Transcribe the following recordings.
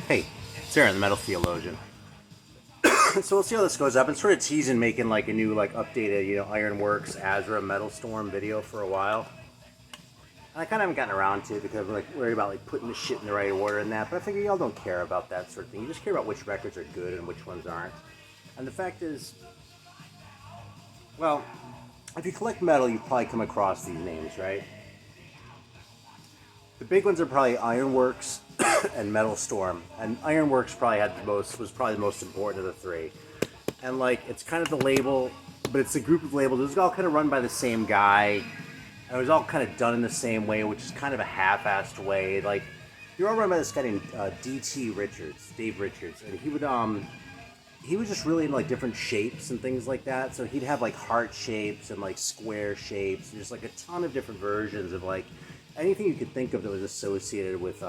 Hey, Sarah, the Metal Theologian. So we'll see how this goes. I've been sort of teasing making like a new like updated, Ironworks Azra Metal Storm video for a while. And I kind of haven't gotten around to it because I'm like worried about like putting the shit in the right order and that. But I figure y'all don't care about that sort of thing. You just care about which records are good and which ones aren't. And the fact is, well, if you collect metal, you've probably come across these names, right? The big ones are probably Ironworks and Metal Storm, and Ironworks probably was probably the most important of the three. And like, it's kind of the label, but it's a group of labels. It was all kind of run by the same guy, and it was all kind of done in the same way, which is kind of a half-assed way. Like, you're all run by this guy named Dave Richards, and he was just really in like different shapes and things like that. So he'd have like heart shapes and like square shapes, and just like a ton of different versions of like anything you could think of that was associated with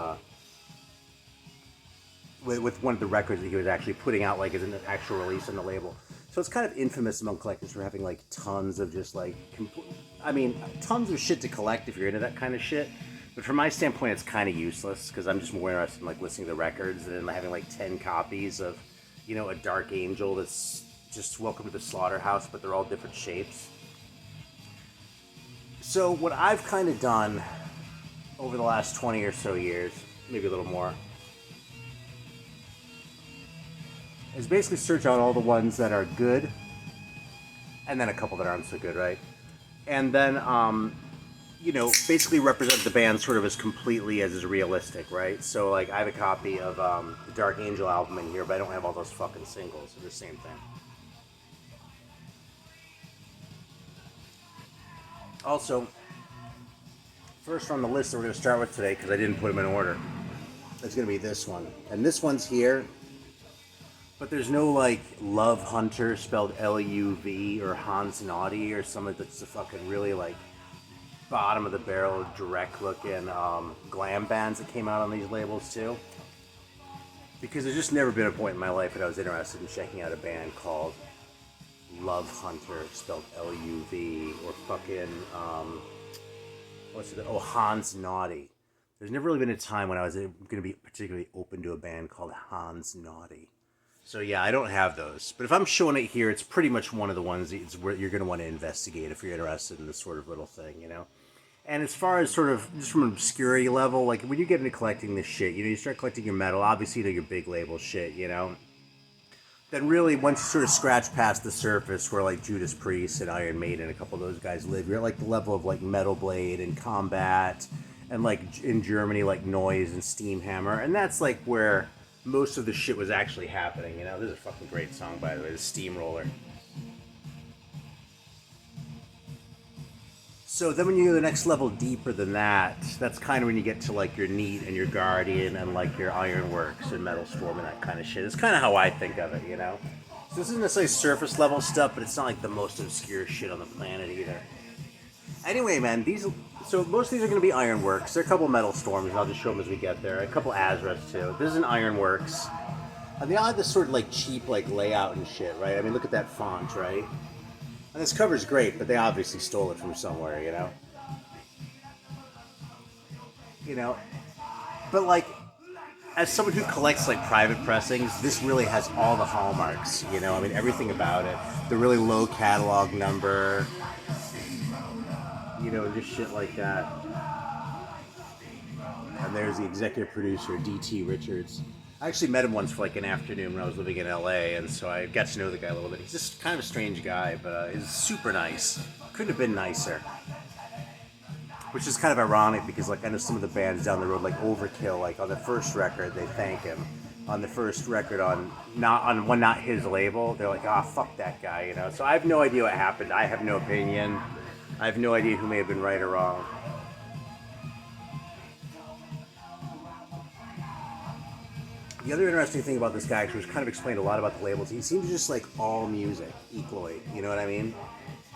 one of the records that he was actually putting out like as an actual release on the label. So it's kind of infamous among collectors for having like tons of just like tons of shit to collect if you're into that kind of shit. But from my standpoint, it's kind of useless because I'm just more interested in like listening to the records and then having like 10 copies of, a Dark Angel that's just Welcome to the Slaughterhouse, but they're all different shapes. So what I've kind of done over the last 20 or so years, maybe a little more, is basically search out all the ones that are good, and then a couple that aren't so good, right? And then, basically represent the band sort of as completely as is realistic, right? So, like, I have a copy of the Dark Angel album in here, but I don't have all those fucking singles. They're the same thing. Also, first on the list that we're going to start with today, because I didn't put them in order, is going to be this one. And this one's here, but there's no, like, Love Hunter spelled L-U-V or Hans Naughty or something that's a fucking really, like, bottom of the barrel, direct looking glam bands that came out on these labels, too. Because there's just never been a point in my life that I was interested in checking out a band called Love Hunter spelled L-U-V or fucking, Hans Naughty. There's never really been a time when I was going to be particularly open to a band called Hans Naughty. So yeah, I don't have those. But if I'm showing it here, it's pretty much one of the ones where you're going to want to investigate if you're interested in this sort of little thing, And as far as sort of just from an obscurity level, like when you get into collecting this shit, you start collecting your metal, obviously your big label shit, Then really, once you sort of scratch past the surface where like Judas Priest and Iron Maiden and a couple of those guys live, you're at like the level of like Metal Blade and Combat and like in Germany like Noise and Steamhammer, and that's like where most of the shit was actually happening, This is a fucking great song, by the way, the Steamroller. So then when you go the next level deeper than that, that's kind of when you get to like your Neat and your Guardian and like your Ironworks and Metal Storm and that kind of shit. It's kind of how I think of it, So this isn't necessarily surface level stuff, but it's not like the most obscure shit on the planet either. Anyway, man, so most of these are going to be Ironworks. There are a couple Metal Storms, and I'll just show them as we get there. A couple Azras, too. This is an Ironworks. And they all have this sort of, like, cheap, like, layout and shit, right? I mean, look at that font, right? And this cover's great, but they obviously stole it from somewhere, But, like, as someone who collects, like, private pressings, this really has all the hallmarks, I mean, everything about it. The really low catalog number, just shit like that. And there's the executive producer, D.T. Richards. I actually met him once for like an afternoon when I was living in L.A., and so I got to know the guy a little bit. He's just kind of a strange guy, but he's super nice. Couldn't have been nicer. Which is kind of ironic because like I know some of the bands down the road, like Overkill, like on the first record, they thank him. On the first record not his label, they're like, fuck that guy, So I have no idea what happened. I have no opinion. I have no idea who may have been right or wrong. The other interesting thing about this guy, which kind of explained a lot about the labels, he seemed to just like all music equally, you know what I mean?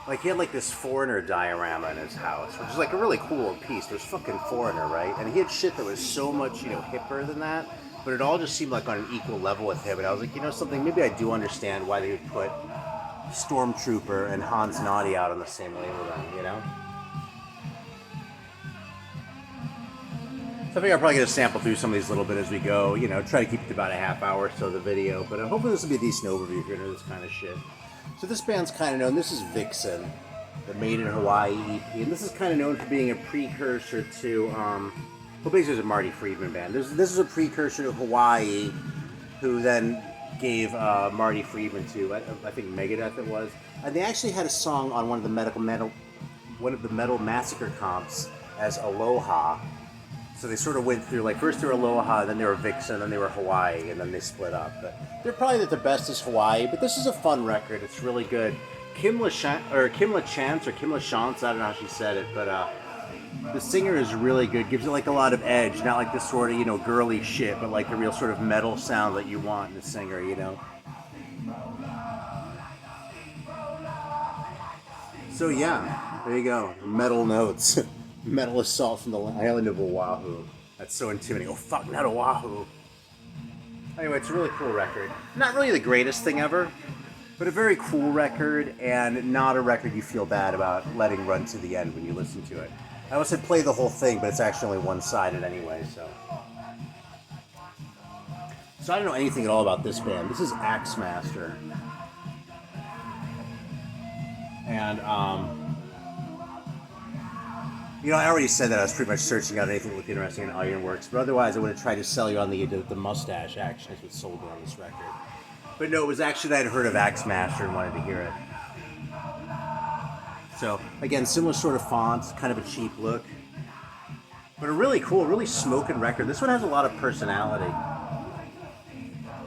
Like he had like this Foreigner diorama in his house, which is like a really cool piece. There's fucking Foreigner, right? And he had shit that was so much, hipper than that, but it all just seemed like on an equal level with him. And I was like, something, maybe I do understand why they would put Stormtrooper and Hans Naughty out on the same label then, So I think I'm probably going to sample through some of these a little bit as we go, you know, try to keep it to about a half hour or so of the video, but hopefully this will be a decent overview if you're into this kind of shit. So this band's kind of known, this is Vixen, the Made in Hawaii EP, and this is kind of known for being a precursor to, well, basically it's a Marty Friedman band. This is a precursor to Hawaii, who then gave Marty Friedman to, I think Megadeth it was, and they actually had a song on one of the Metal Massacre comps as Aloha. So they sort of went through, like, first they were Aloha, then they were Vixen, then they were Hawaii, and then they split up. But they're probably that the best is Hawaii, but this is a fun record. It's really good. Kim LaChance, I don't know how she said it, but the singer is really good. Gives it, like, a lot of edge. Not like this sort of, you know, girly shit, but like the real sort of metal sound that you want in a singer, you know? So yeah, there you go. Metal notes. Metal assault from the island of Oahu. That's so intimidating. Oh fuck, not Oahu. Anyway, it's a really cool record. Not really the greatest thing ever, but a very cool record, and not a record you feel bad about letting run to the end when you listen to it. I almost said play the whole thing, but it's actually only one-sided anyway, so. So I don't know anything at all about this band. This is Axm. And, you know, I already said that I was pretty much searching out anything that looked interesting in Ironworks, but otherwise I would have tried to sell you on the mustache action is what sold me on this record. But no, it was actually that I'd heard of Axm and wanted to hear it. So, again, similar sort of font, kind of a cheap look. But a really cool, really smoking record. This one has a lot of personality.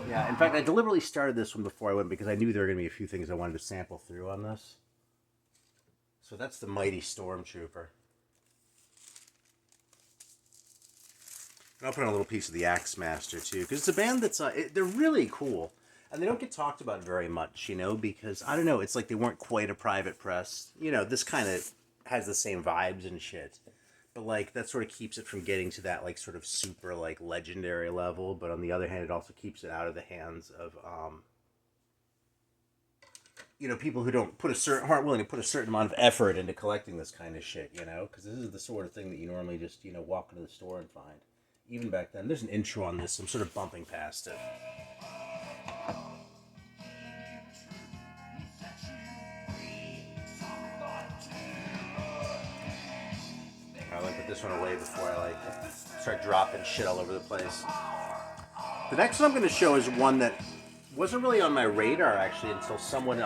Yeah, in fact, I deliberately started this one before I went because I knew there were going to be a few things I wanted to sample through on this. So that's the Mighty Stormtrooper. I'll put on a little piece of the Axm too, because it's a band that's, they're really cool. And they don't get talked about very much, you know, because, I don't know, it's like they weren't quite a private press. You know, this kind of has the same vibes and shit. But, like, that sort of keeps it from getting to that, like, sort of super, like, legendary level. But on the other hand, it also keeps it out of the hands of, you know, people who aren't willing to put a certain amount of effort into collecting this kind of shit, you know? Because this is the sort of thing that you normally just, you know, walk into the store and find. Even back then. There's an intro on this. I'm sort of bumping past it. I like put this one away before I start dropping shit all over the place. The next one I'm going to show is one that wasn't really on my radar actually until someone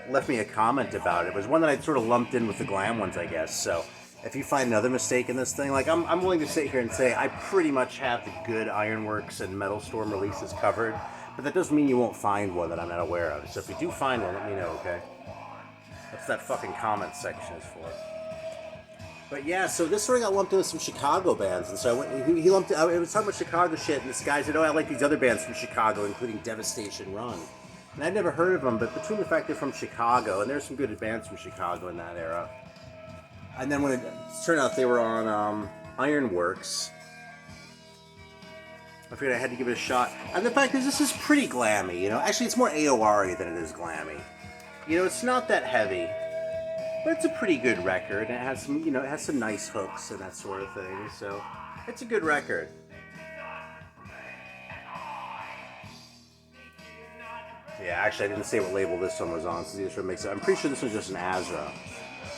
left me a comment about it. It was one that I'd sort of lumped in with the glam ones, I guess. So if you find another mistake in this thing, like I'm willing to sit here and say I pretty much have the good Ironworks and Metal Storm releases covered, but that doesn't mean you won't find one that I'm not aware of. So if you do find one, let me know, okay? That's that fucking comment section is for. But yeah, so this sort of got lumped in with some Chicago bands, and so he lumped it. I was talking about Chicago shit, and this guy said, "Oh, I like these other bands from Chicago, including Devastation, Run." And I'd never heard of them, but between the fact they're from Chicago, and there's some good bands from Chicago in that era. And then when it turned out they were on Ironworks, I figured I had to give it a shot. And the fact is, this is pretty glammy, you know? Actually, it's more AOR-y than it is glammy. You know, it's not that heavy, but it's a pretty good record, and it has some, you know, it has some nice hooks and that sort of thing, so it's a good record. Yeah, actually, I didn't say what label this one was on, so this one makes it. I'm pretty sure this one's just an Azra.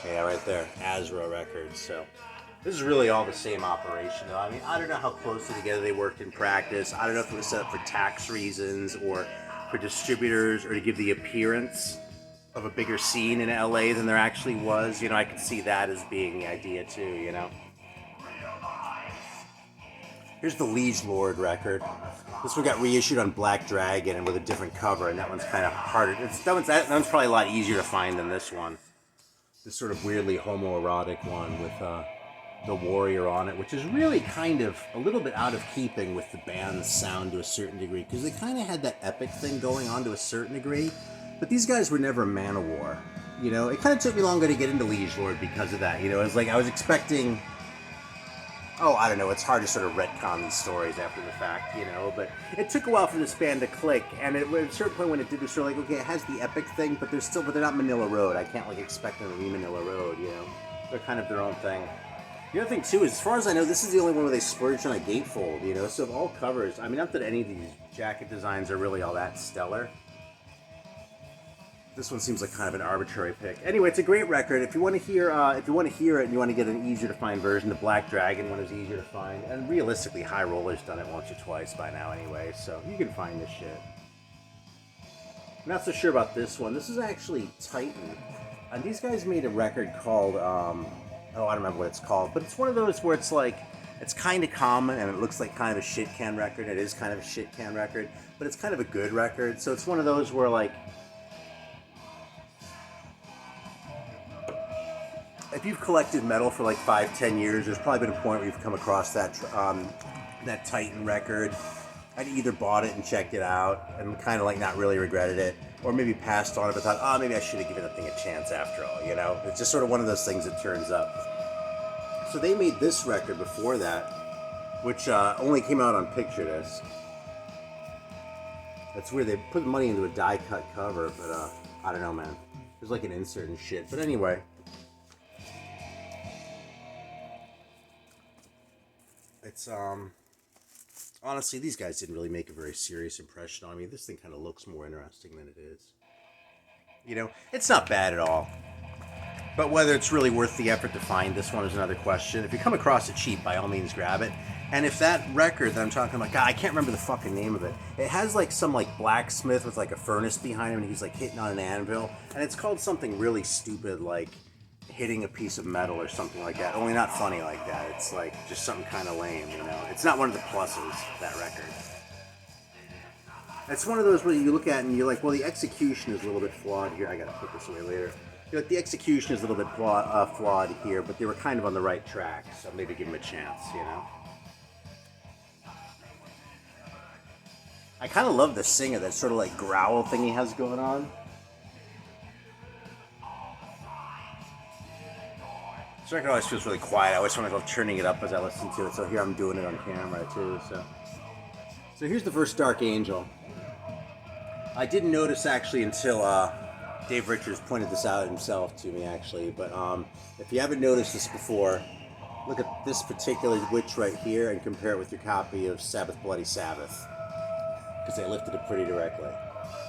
Yeah, right there, Azra Records. So this is really all the same operation, though. I mean, I don't know how closely together they worked in practice. I don't know if it was set up for tax reasons or for distributors or to give the appearance of a bigger scene in LA than there actually was. You know, I could see that as being the idea too, you know. Here's the Liege Lord record. This one got reissued on Black Dragon and with a different cover, and that one's kind of harder. That one's probably a lot easier to find than this one. This sort of weirdly homoerotic one with the warrior on it, which is really kind of a little bit out of keeping with the band's sound to a certain degree, because they kind of had that epic thing going on to a certain degree. But these guys were never Man-O-War. You know, it kind of took me longer to get into Liege Lord because of that. You know, it's like I was expecting... Oh, I don't know, it's hard to sort of retcon these stories after the fact, you know, but it took a while for this band to click, and at a certain point when it did, it's sort of like, okay, it has the epic thing, but they're not Manila Road. I can't, like, expect them to be Manila Road, you know? They're kind of their own thing. The other thing too is, as far as I know, this is the only one where they splurged on a gatefold, you know. So of all covers, I mean, not that any of these jacket designs are really all that stellar. This one seems like kind of an arbitrary pick. Anyway, it's a great record. If you want to hear, it, and you want to get an easier to find version, the Black Dragon one is easier to find. And realistically, High Roller's done it once or twice by now, anyway. So you can find this shit. I'm not so sure about this one. This is actually Titan, and these guys made a record called, oh, I don't remember what it's called, but it's one of those where it's like, it's kind of common and it looks like kind of a shit can record. It is kind of a shit can record, but it's kind of a good record. So it's one of those where, like, if you've collected metal for like 5-10 years, there's probably been a point where you've come across that that Titan record and either bought it and checked it out and kind of like not really regretted it, or maybe passed on it but thought, oh, maybe I should have given that thing a chance after all, you know? It's just sort of one of those things that turns up. So they made this record before that, which only came out on picture disc. That's weird. They put money into a die-cut cover, but I don't know, man. There's like an insert and shit. But anyway. It's, honestly, these guys didn't really make a very serious impression on me. This thing kind of looks more interesting than it is. You know, it's not bad at all. But whether it's really worth the effort to find this one is another question. If you come across it cheap, by all means grab it. And if that record that I'm talking about, God, I can't remember the fucking name of it. It has like some like blacksmith with like a furnace behind him and he's like hitting on an anvil. And it's called something really stupid like hitting a piece of metal or something like that. Only not funny like that. It's like just something kind of lame, you know. It's not one of the pluses, that record. It's one of those where you look at it and you're like, well, the execution is a little bit flawed here. I gotta put this away later. You know, the execution is a little bit flawed here, but they were kind of on the right track, so maybe give them a chance, you know. I kind of love the singer, that sort of like growl thing he has going on. This record always feels really quiet. I always find myself turning it up as I listen to it, so here I'm doing it on camera too. So here's the first Dark Angel. I didn't notice actually until Dave Richards pointed this out himself to me actually, but if you haven't noticed this before, look at this particular witch right here and compare it with your copy of Sabbath Bloody Sabbath, because they lifted it pretty directly.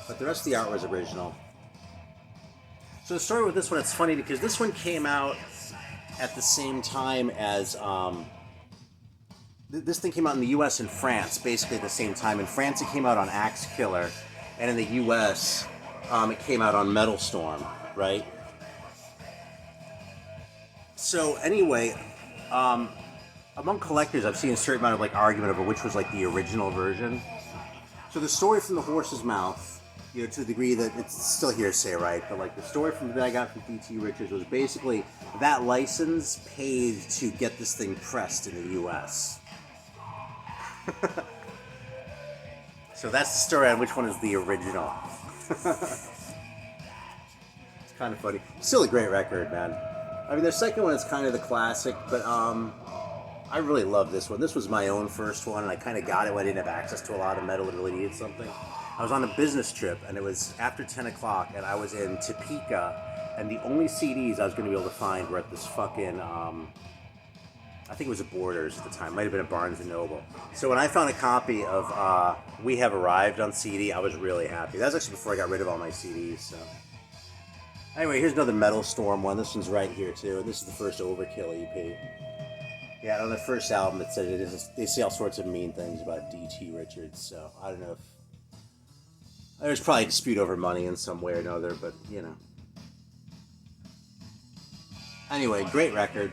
But the rest of the art was original. So the story with this one, it's funny because this one came out at the same time as this thing came out in the US and France basically at the same time. In France it came out on Axe Killer, and in the US it came out on Metal Storm, right? So anyway, among collectors I've seen a certain amount of like argument over which was like the original version. So the story from the horse's mouth, you know, to the degree that it's still hearsay, right? But like the story that I got from D.T. Richards was basically that license paid to get this thing pressed in the U.S. So that's the story on which one is the original. It's kind of funny. Still a great record, man. I mean, the second one is kind of the classic, but I really love this one. This was my own first one, and I kind of got it when I didn't have access to a lot of metal and really needed something. I was on a business trip, and it was after 10 o'clock, and I was in Topeka, and the only CDs I was going to be able to find were at this fucking, I think it was a Borders at the time. Might have been a Barnes & Noble. So when I found a copy of We Have Arrived on CD, I was really happy. That was actually before I got rid of all my CDs, so. Anyway, here's another Metal Storm one. This one's right here, too, and this is the first Overkill EP. Yeah, on the first album, it said they say all sorts of mean things about D.T. Richards, so I don't know if... There's probably a dispute over money in some way or another, but, you know. Anyway, great record.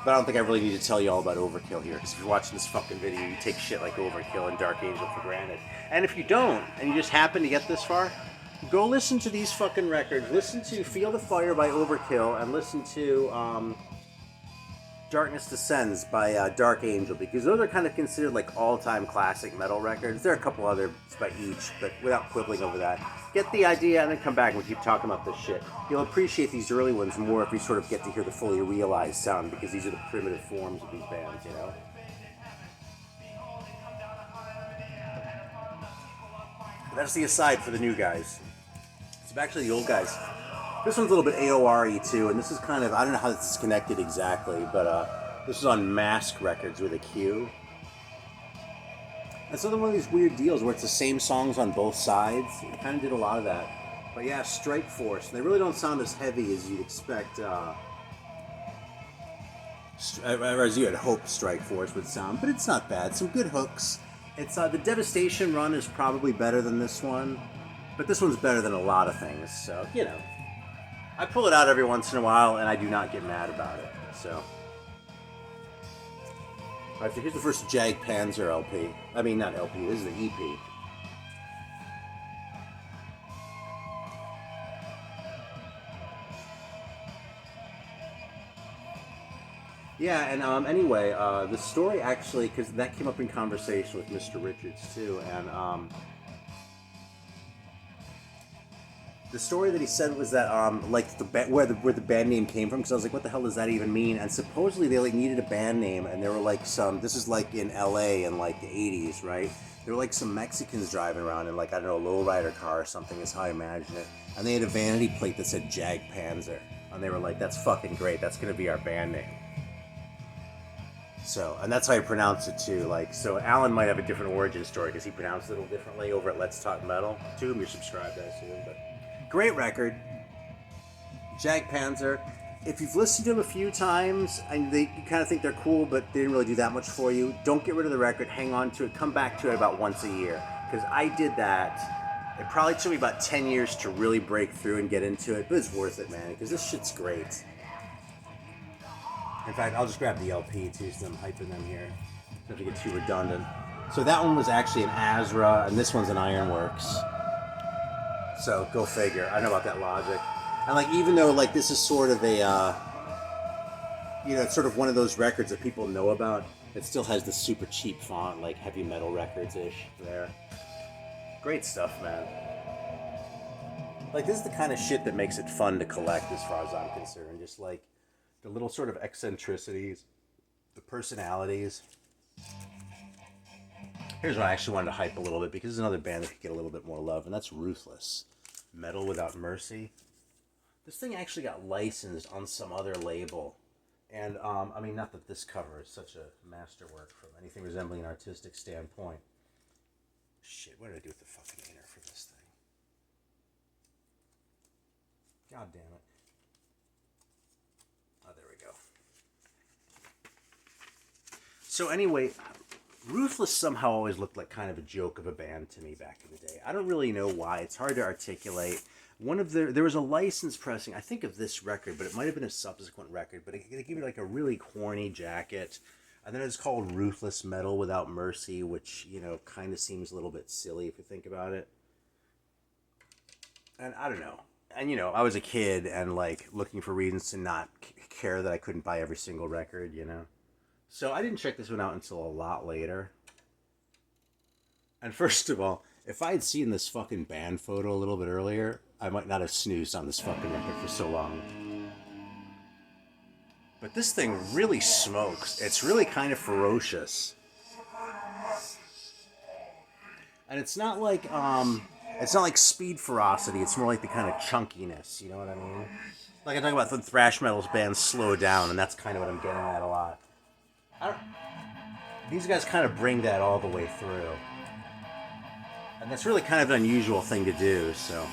But I don't think I really need to tell you all about Overkill here, because if you're watching this fucking video, you take shit like Overkill and Dark Angel for granted. And if you don't, and you just happen to get this far, go listen to these fucking records. Listen to Feel the Fire by Overkill, and listen to Darkness Descends by Dark Angel, because those are kind of considered like all-time classic metal records. There are a couple others by each, but without quibbling over that. Get the idea and then come back and we'll keep talking about this shit. You'll appreciate these early ones more if you sort of get to hear the fully realized sound, because these are the primitive forms of these bands, you know? But that's the aside for the new guys. So back to the old guys. This one's a little bit AOR-y too, and this is kind of, I don't know how this is connected exactly, but this is on Mask Records with a Q. It's another one of these weird deals where it's the same songs on both sides. It kind of did a lot of that. But yeah, Strike Force. They really don't sound as heavy as you'd expect, or as you had hoped Strike Force would sound, but it's not bad. Some good hooks. It's the Devastation run is probably better than this one, but this one's better than a lot of things, so, you know. I pull it out every once in a while, and I do not get mad about it, so. Alright, so here's the first Jag Panzer LP. I mean, not LP, this is the EP. Yeah, and anyway, the story actually, because that came up in conversation with Mr. Richards too, and the story that he said was that like where the band name came from, because I was like, what the hell does that even mean? And supposedly they like needed a band name, and there were like this is like in LA in like the 80s, right? There were like some Mexicans driving around in like, I don't know, a lowrider car or something is how I imagine it, and they had a vanity plate that said Jag Panzer, and they were like, that's fucking great, that's gonna be our band name. So, and that's how I pronounce it too. Like, so Alan might have a different origin story because he pronounced it a little differently over at Let's Talk Metal. To whom you're subscribed, I assume. But great record, Jag Panzer. If you've listened to them a few times and you kind of think they're cool, but they didn't really do that much for you, don't get rid of the record. Hang on to it. Come back to it about once a year, because I did that. It probably took me about 10 years to really break through and get into it, but it's worth it, man, because this shit's great. In fact, I'll just grab the LP too, so I'm hyping them here. Don't have to get too redundant. So that one was actually an Azra, and this one's an Ironworks. So go figure. I know about that logic. And like, even though like this is sort of a, you know, it's sort of one of those records that people know about, it still has the super cheap font, like Heavy Metal Records-ish there. Great stuff, man. Like, this is the kind of shit that makes it fun to collect as far as I'm concerned. Just like the little sort of eccentricities, the personalities. Here's what I actually wanted to hype a little bit, because there's another band that could get a little bit more love, and that's Ruthless. Metal Without Mercy. This thing actually got licensed on some other label. And, I mean, not that this cover is such a masterwork from anything resembling an artistic standpoint. Shit, what did I do with the fucking inner for this thing? God damn it. Oh, there we go. So anyway, Ruthless somehow always looked like kind of a joke of a band to me back in the day. I don't really know why. It's hard to articulate. There was a license pressing, I think, of this record, but it might have been a subsequent record, but they gave it like a really corny jacket. And then it's called Ruthless Metal Without Mercy, which, you know, kind of seems a little bit silly if you think about it. And I don't know. And, you know, I was a kid and, like, looking for reasons to not care that I couldn't buy every single record, you know. So I didn't check this one out until a lot later. And first of all, if I had seen this fucking band photo a little bit earlier, I might not have snoozed on this fucking record for so long. But this thing really smokes. It's really kind of ferocious. And it's not like speed ferocity. It's more like the kind of chunkiness, you know what I mean? Like I talk about the thrash metal bands slow down, and that's kind of what I'm getting at a lot. These guys kind of bring that all the way through. And that's really kind of an unusual thing to do, so.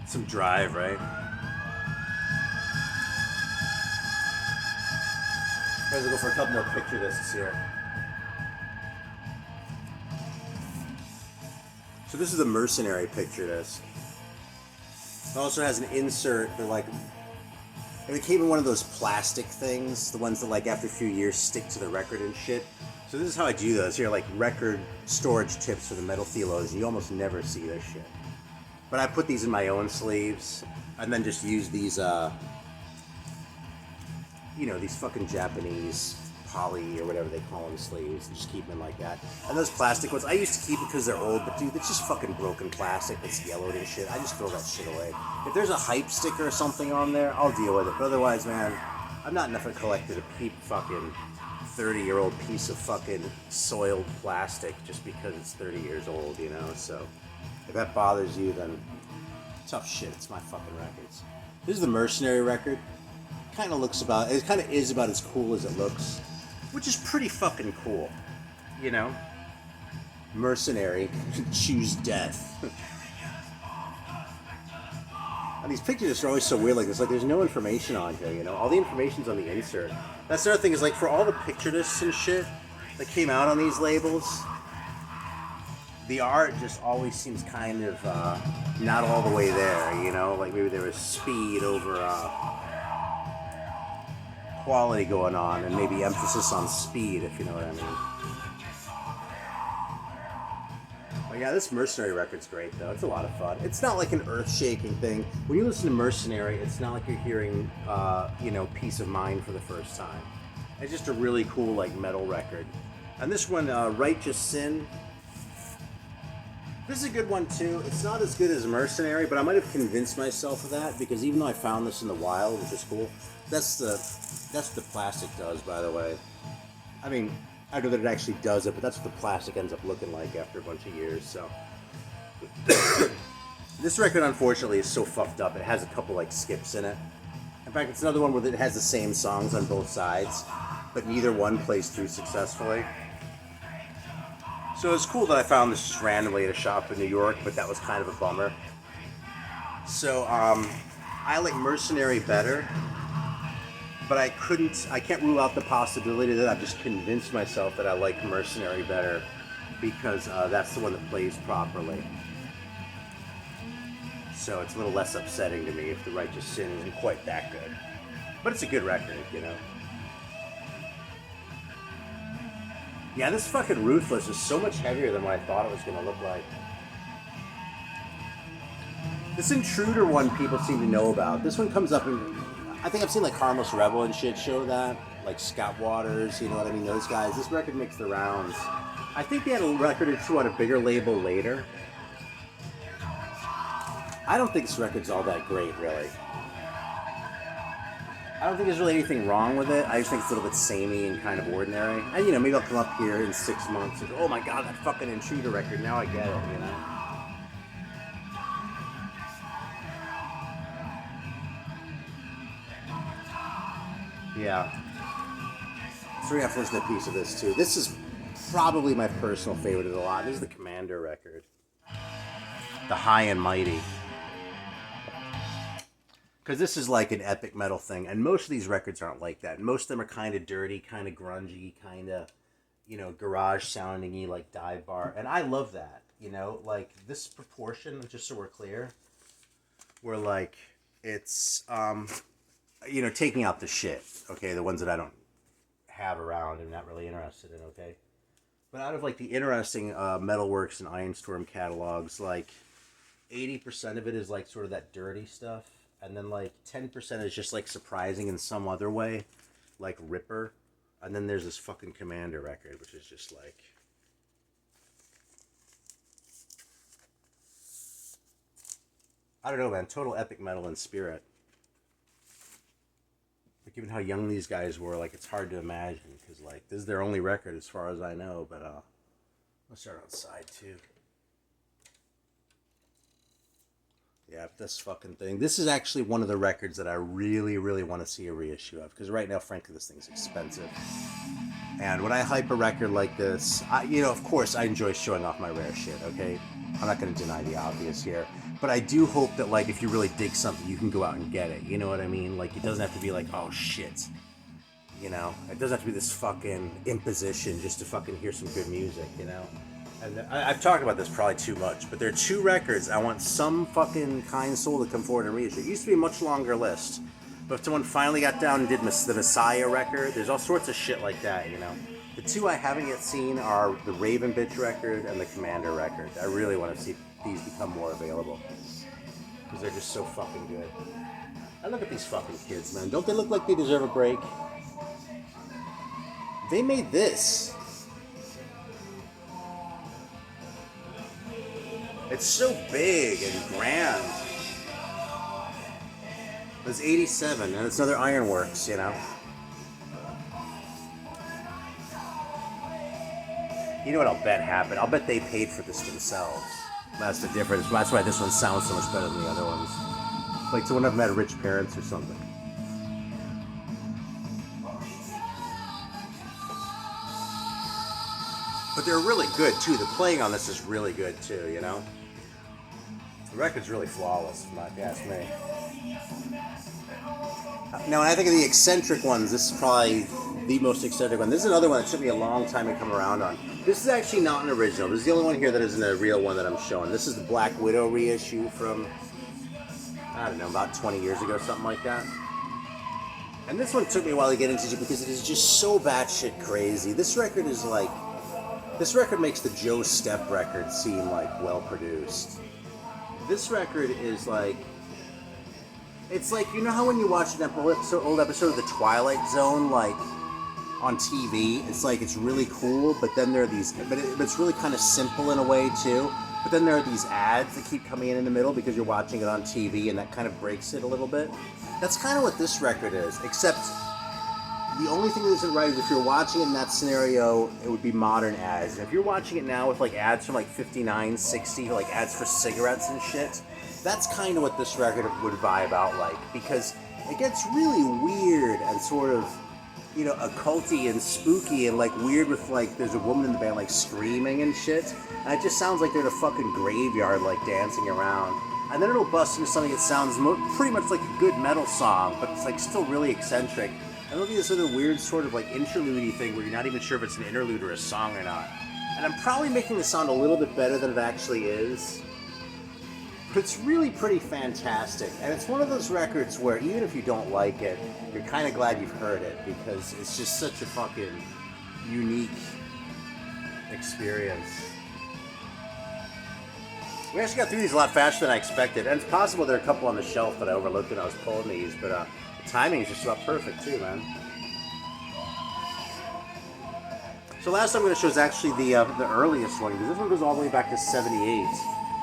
Some drive, right? Let's go for a couple more picture discs here. So this is the Mercenary picture disc. It also has an insert that, like, it came in one of those plastic things, the ones that, like, after a few years stick to the record and shit. So this is how I do those. Here, like, record storage tips for the metal thelos, and you almost never see this shit. But I put these in my own sleeves, and then just use these, you know, these fucking Japanese poly or whatever they call them sleeves, and just keep them like that. And those plastic ones, I used to keep it because they're old, but dude, it's just fucking broken plastic that's yellowed and shit. I just throw that shit away. If there's a hype sticker or something on there, I'll deal with it. But otherwise, man, I'm not enough of a collector to peep fucking 30-year-old piece of fucking soiled plastic just because it's 30 years old, you know? So if that bothers you, then tough shit. It's my fucking records. This is the Mercenary record. Kind of looks about, it kind of is about as cool as it looks, which is pretty fucking cool, you know? Mercenary, choose death. And these pictures are always so weird, like it's like there's no information on here, you know? All the information's on the insert. That's the other thing, is like for all the picture discs and shit that came out on these labels, the art just always seems kind of not all the way there, you know? Like maybe there was speed over quality going on, and maybe emphasis on speed, if you know what I mean. But yeah, this Mercenary record's great, though. It's a lot of fun. It's not like an earth-shaking thing. When you listen to Mercenary, it's not like you're hearing, you know, Peace of Mind for the first time. It's just a really cool, like, metal record. And this one, Righteous Sin, this is a good one, too. It's not as good as Mercenary, but I might have convinced myself of that, because even though I found this in the wild, which is cool, that's what the plastic does, by the way. I mean, I know that it actually does it, but that's what the plastic ends up looking like after a bunch of years, so. This record, unfortunately, is so fucked up. It has a couple, like, skips in it. In fact, it's another one where it has the same songs on both sides, but neither one plays through successfully. So it's cool that I found this just randomly at a shop in New York, but that was kind of a bummer. So, I like Mercenary better, but I can't rule out the possibility that I've just convinced myself that I like Mercenary better because that's the one that plays properly. So it's a little less upsetting to me if the Righteous Sin isn't quite that good. But it's a good record, you know? Yeah, this fucking Ruthless is so much heavier than what I thought it was going to look like. This Intruder one people seem to know about. This one comes up in... I think I've seen like Harmless Rebel and shit show that. Like Scott Waters, you know what I mean? Those guys. This record makes the rounds. I think they had a record or two on a bigger label later. I don't think this record's all that great, really. I don't think there's really anything wrong with it. I just think it's a little bit samey and kind of ordinary. And, you know, maybe I'll come up here in 6 months and go, oh my god, that fucking Intruder record, now I get it, you know? Yeah. So we're gonna have to listen to a piece of this, too. This is probably my personal favorite of the lot. This is the Commander record. The High and Mighty. Because this is like an epic metal thing, and most of these records aren't like that. Most of them are kind of dirty, kind of grungy, kind of, you know, garage sounding-y, like dive bar. And I love that, you know? Like, this proportion, just so we're clear, where, like, it's, you know, taking out the shit, okay? The ones that I don't have around and not really interested in, okay? But out of, like, the interesting Metalworks and Iron Storm catalogs, like, 80% of it is, like, sort of that dirty stuff. And then, like, 10% is just, like, surprising in some other way, like Ripper. And then there's this fucking Commander record, which is just, like... I don't know, man. Total epic metal and spirit. Like, given how young these guys were, like, it's hard to imagine. Because, like, this is their only record as far as I know. But, let's start outside, too. Yeah, this fucking thing. This is actually one of the records that I really, really want to see a reissue of. Because right now, frankly, this thing's expensive. And when I hype a record like this, you know, of course, I enjoy showing off my rare shit, okay? I'm not going to deny the obvious here. But I do hope that, like, if you really dig something, you can go out and get it. You know what I mean? Like, it doesn't have to be like, oh, shit. You know? It doesn't have to be this fucking imposition just to fucking hear some good music, you know? And I've talked about this probably too much, but there are two records I want some fucking kind soul to come forward and reissue. It used to be a much longer list, but if someone finally got down and did the Messiah record, there's all sorts of shit like that, you know? The two I haven't yet seen are the Raven Bitch record and the Commander record. I really want to see these become more available, because they're just so fucking good. I look at these fucking kids, man. Don't they look like they deserve a break? They made this. It's so big and grand. It was 87, and it's another Ironworks, you know? You know what I'll bet happened? I'll bet they paid for this themselves. That's the difference. That's why this one sounds so much better than the other ones. Like someone I've met rich parents or something. But they're really good too. The playing on this is really good too, you know? The record's really flawless, if you ask me. Now, when I think of the eccentric ones, this is probably the most eccentric one. This is another one that took me a long time to come around on. This is actually not an original. This is the only one here that isn't a real one that I'm showing. This is the Black Widow reissue from, I don't know, about 20 years ago, something like that. And this one took me a while to get into because it is just so batshit crazy. This record is like, this record makes the Joe Step record seem like well produced. This record is like, it's like, you know how when you watch an old episode of The Twilight Zone, like, on TV, it's like, it's really cool, but then there are these, but it's really kind of simple in a way, too. But then there are these ads that keep coming in the middle because you're watching it on TV, and that kind of breaks it a little bit. That's kind of what this record is, except the only thing that isn't right is if you're watching it in that scenario, it would be modern ads. And if you're watching it now with, like, ads from, like, 59, 60, like, ads for cigarettes and shit, that's kind of what this record would vibe out like, because it gets really weird and sort of, you know, occulty and spooky and like weird with like, there's a woman in the band like screaming and shit, and it just sounds like they're in a fucking graveyard like dancing around. And then it'll bust into something that sounds pretty much like a good metal song, but it's like still really eccentric. And it'll be this other weird sort of like interlude-y thing where you're not even sure if it's an interlude or a song or not. And I'm probably making the sound a little bit better than it actually is. But it's really pretty fantastic, and it's one of those records where even if you don't like it, you're kind of glad you've heard it, because it's just such a fucking unique experience. We actually got through these a lot faster than I expected, and it's possible there are a couple on the shelf that I overlooked when I was pulling these, but the timing is just about perfect too, man. So last I'm going to show is actually the earliest one, because this one goes all the way back to 78.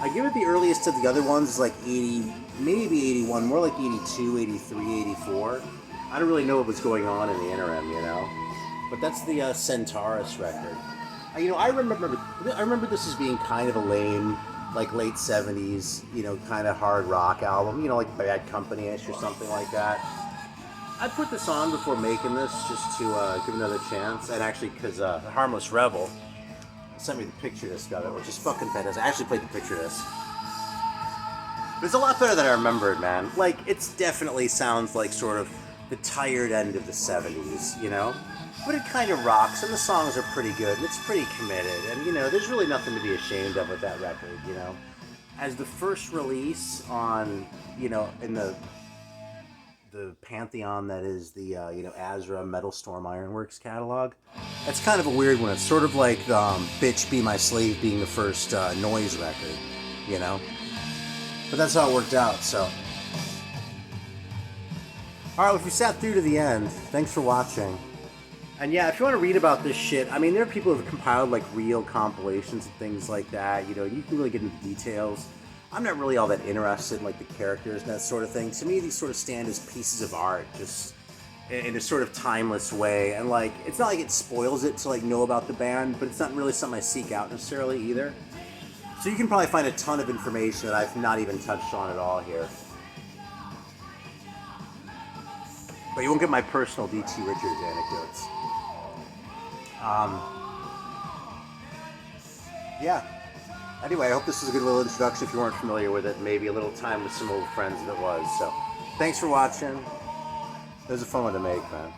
I give it the earliest of the other ones is like 80, maybe 81, more like 82, 83, 84. I don't really know what was going on in the interim, you know? But that's the Centaurus record. You know, I remember this as being kind of a lame, like late 70s, you know, kind of hard rock album, you know, like Bad Company-ish or something like that. I put this on before making this just to give another chance, and actually because Harmless Rebel sent me the picture disc of it, which is fucking fantastic. I actually played the picture disc. But it's a lot better than I remembered, man. Like, it definitely sounds like sort of the tired end of the 70s, you know? But it kind of rocks, and the songs are pretty good, and it's pretty committed. And, you know, there's really nothing to be ashamed of with that record, you know? As the first release on, you know, in the pantheon that is the, you know, Azra Metal Storm Ironworks catalog. That's kind of a weird one. It's sort of like Bitch Be My Slave being the first noise record, you know? But that's how it worked out, so. Alright, well, if you sat through to the end, thanks for watching. And yeah, if you want to read about this shit, I mean, there are people who have compiled like real compilations and things like that, you know, you can really get into details. I'm not really all that interested in like the characters and that sort of thing. To me, these sort of stand as pieces of art, just in a sort of timeless way. And like, it's not like it spoils it to like know about the band, but it's not really something I seek out necessarily either. So you can probably find a ton of information that I've not even touched on at all here. But you won't get my personal D.T. Richards anecdotes. Yeah. Anyway, I hope this was a good little introduction if you weren't familiar with it. Maybe a little time with some old friends if it was. So, thanks for watching. It was a fun one to make, man.